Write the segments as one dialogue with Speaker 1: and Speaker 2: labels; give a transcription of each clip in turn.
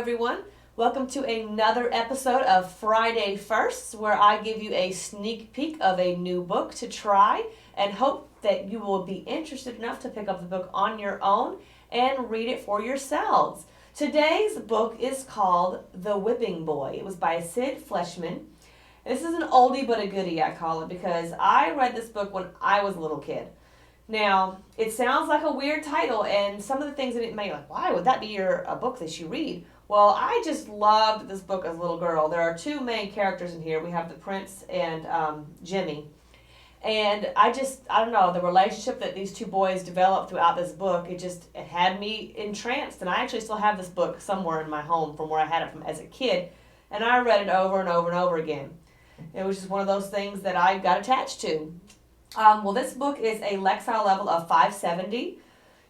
Speaker 1: everyone. Welcome to another episode of Friday Firsts, where I give you a sneak peek of a new book to try and hope that you will be interested enough to pick up the book on your own and read it for yourselves. Today's book is called The Whipping Boy. It was by Sid Fleishman. This is an oldie but a goodie, I call it, because I read this book when I was a little kid. Now, it sounds like a weird title, and some of the things in it may be like, why would that be a book that you read? Well, I just loved this book as a little girl. There are two main characters in here. We have the prince and Jimmy. And I don't know, the relationship that these two boys developed throughout this book, it had me entranced. And I actually still have this book somewhere in my home from where I had it from as a kid. And I read it over and over and over again. It was just one of those things that I got attached to. This book is a Lexile level of 570.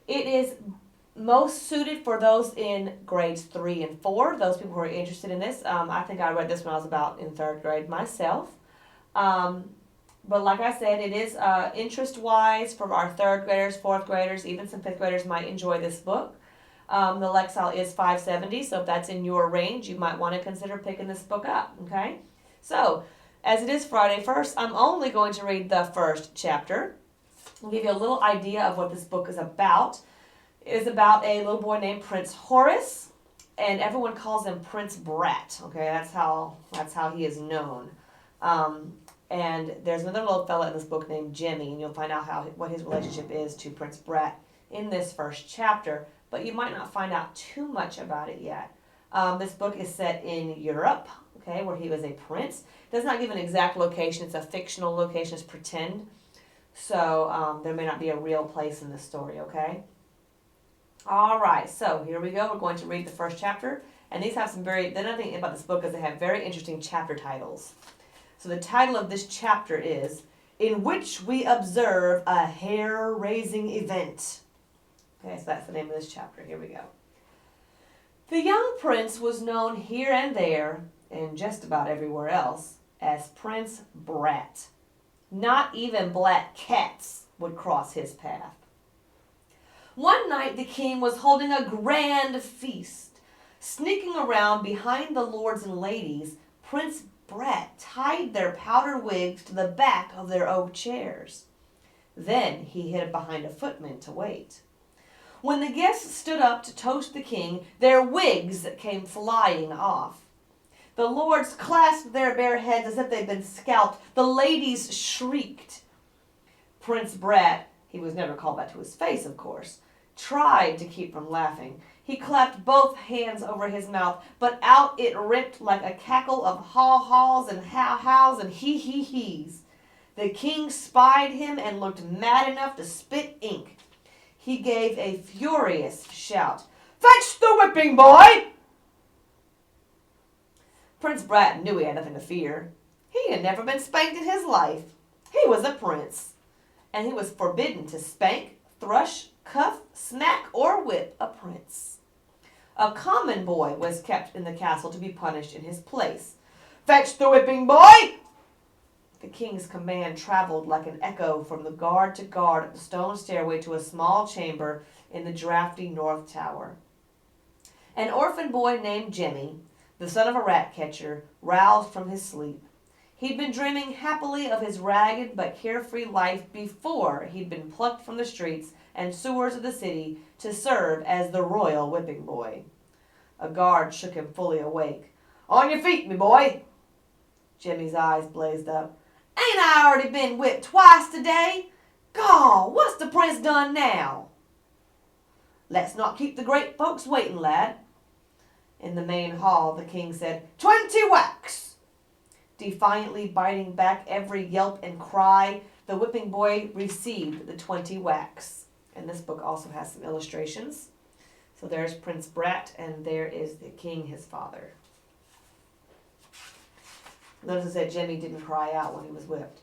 Speaker 1: It is most suited for those in grades 3 and 4, those people who are interested in this. I think I read this when I was about in 3rd grade myself. But like I said, it is interest-wise for our 3rd graders, 4th graders, even some 5th graders might enjoy this book. The Lexile is 570, so if that's in your range, you might want to consider picking this book up, okay? So, as it is Friday First, I'm only going to read the first chapter. I'll give you a little idea of what this book is about. It is about a little boy named Prince Horace, and everyone calls him Prince Brat. Okay, that's how he is known. And there's another little fella in this book named Jimmy, and you'll find out what his relationship is to Prince Brat in this first chapter. But you might not find out too much about it yet. This book is set in Europe, okay, where he was a prince. It does not give an exact location. It's a fictional location. It's pretend. So there may not be a real place in this story, okay? All right, so here we go. We're going to read the first chapter. And these have the other thing about this book is they have very interesting chapter titles. So the title of this chapter is, In Which We Observe a Hair-Raising Event. Okay, so that's the name of this chapter. Here we go. The young prince was known here and there, and just about everywhere else, as Prince Brat. Not even black cats would cross his path. One night the king was holding a grand feast. Sneaking around behind the lords and ladies, Prince Brat tied their powdered wigs to the back of their oak chairs. Then he hid behind a footman to wait. When the guests stood up to toast the king, their wigs came flying off. The lords clasped their bare heads as if they'd been scalped. The ladies shrieked. Prince Brat, he was never called that to his face, of course, tried to keep from laughing. He clapped both hands over his mouth, but out it ripped like a cackle of haw-haws and how-hows and he-he-he's. The king spied him and looked mad enough to spit ink. He gave a furious shout. Fetch the whipping boy! Prince Brat knew he had nothing to fear. He had never been spanked in his life. He was a prince, and he was forbidden to spank, thrush, cuff, smack, or whip a prince. A common boy was kept in the castle to be punished in his place. Fetch the whipping boy! The king's command traveled like an echo from the guard to guard up the stone stairway to a small chamber in the drafty north tower. An orphan boy named Jimmy, the son of a rat catcher, roused from his sleep. He'd been dreaming happily of his ragged but carefree life before he'd been plucked from the streets and sewers of the city to serve as the royal whipping boy. A guard shook him fully awake. On your feet, me boy! Jimmy's eyes blazed up. Ain't I already been whipped twice today? Gaw, what's the prince done now? Let's not keep the great folks waiting, lad. In the main hall, the king said, 20 whacks! Defiantly biting back every yelp and cry, the whipping boy received the 20 whacks. And this book also has some illustrations. So there's Prince Brat, and there is the king, his father. Notice it said Jimmy didn't cry out when he was whipped.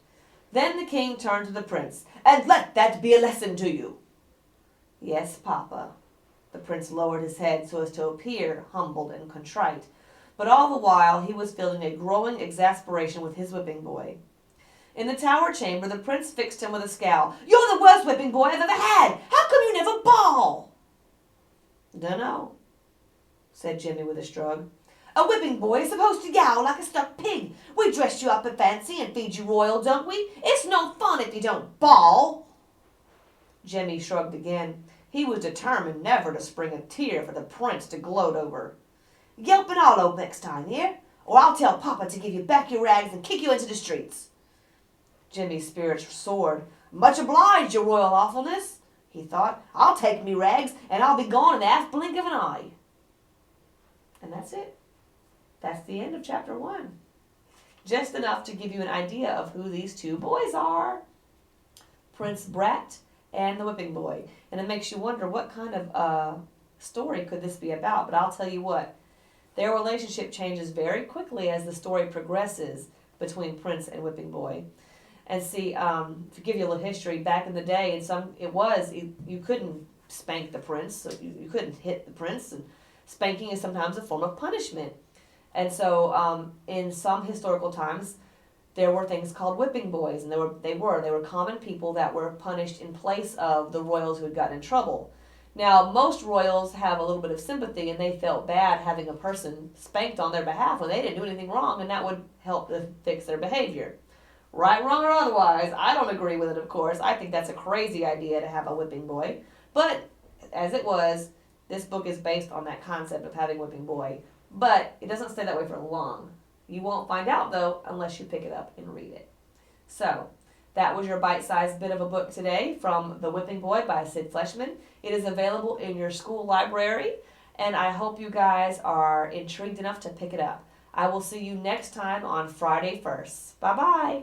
Speaker 1: Then the king turned to the prince, and let that be a lesson to you. Yes, Papa. The prince lowered his head so as to appear humbled and contrite, but all the while he was feeling a growing exasperation with his whipping boy. In the tower chamber, the prince fixed him with a scowl. You're the worst whipping boy I've ever had. How come you never bawl? Dunno. said Jimmy with a shrug. A whipping boy is supposed to yowl like a stuck pig. We dress you up in fancy and feed you royal, don't we? It's no fun if you don't bawl. Jimmy shrugged again. He was determined never to spring a tear for the prince to gloat over. Yelp and hollow next time, here, or I'll tell Papa to give you back your rags and kick you into the streets. Jimmy's spirits soared. Much obliged, your royal awfulness, he thought. I'll take me rags, and I'll be gone in the half blink of an eye. And that's it. That's the end of chapter 1. Just enough to give you an idea of who these two boys are. Prince Brat and the Whipping Boy. And it makes you wonder what kind of story could this be about. But I'll tell you what, their relationship changes very quickly as the story progresses between Prince and Whipping Boy. And see, to give you a little history, back in the day, you couldn't spank the prince, so you couldn't hit the prince, and spanking is sometimes a form of punishment. And so in some historical times, there were things called whipping boys, and they were common people that were punished in place of the royals who had gotten in trouble. Now, most royals have a little bit of sympathy, and they felt bad having a person spanked on their behalf when they didn't do anything wrong, and that would help to fix their behavior. Right, wrong, or otherwise, I don't agree with it, of course. I think that's a crazy idea to have a whipping boy. But, as it was, this book is based on that concept of having a whipping boy. But it doesn't stay that way for long. You won't find out, though, unless you pick it up and read it. So, that was your bite-sized bit of a book today from The Whipping Boy by Sid Fleishman. It is available in your school library, and I hope you guys are intrigued enough to pick it up. I will see you next time on Friday First. Bye-bye.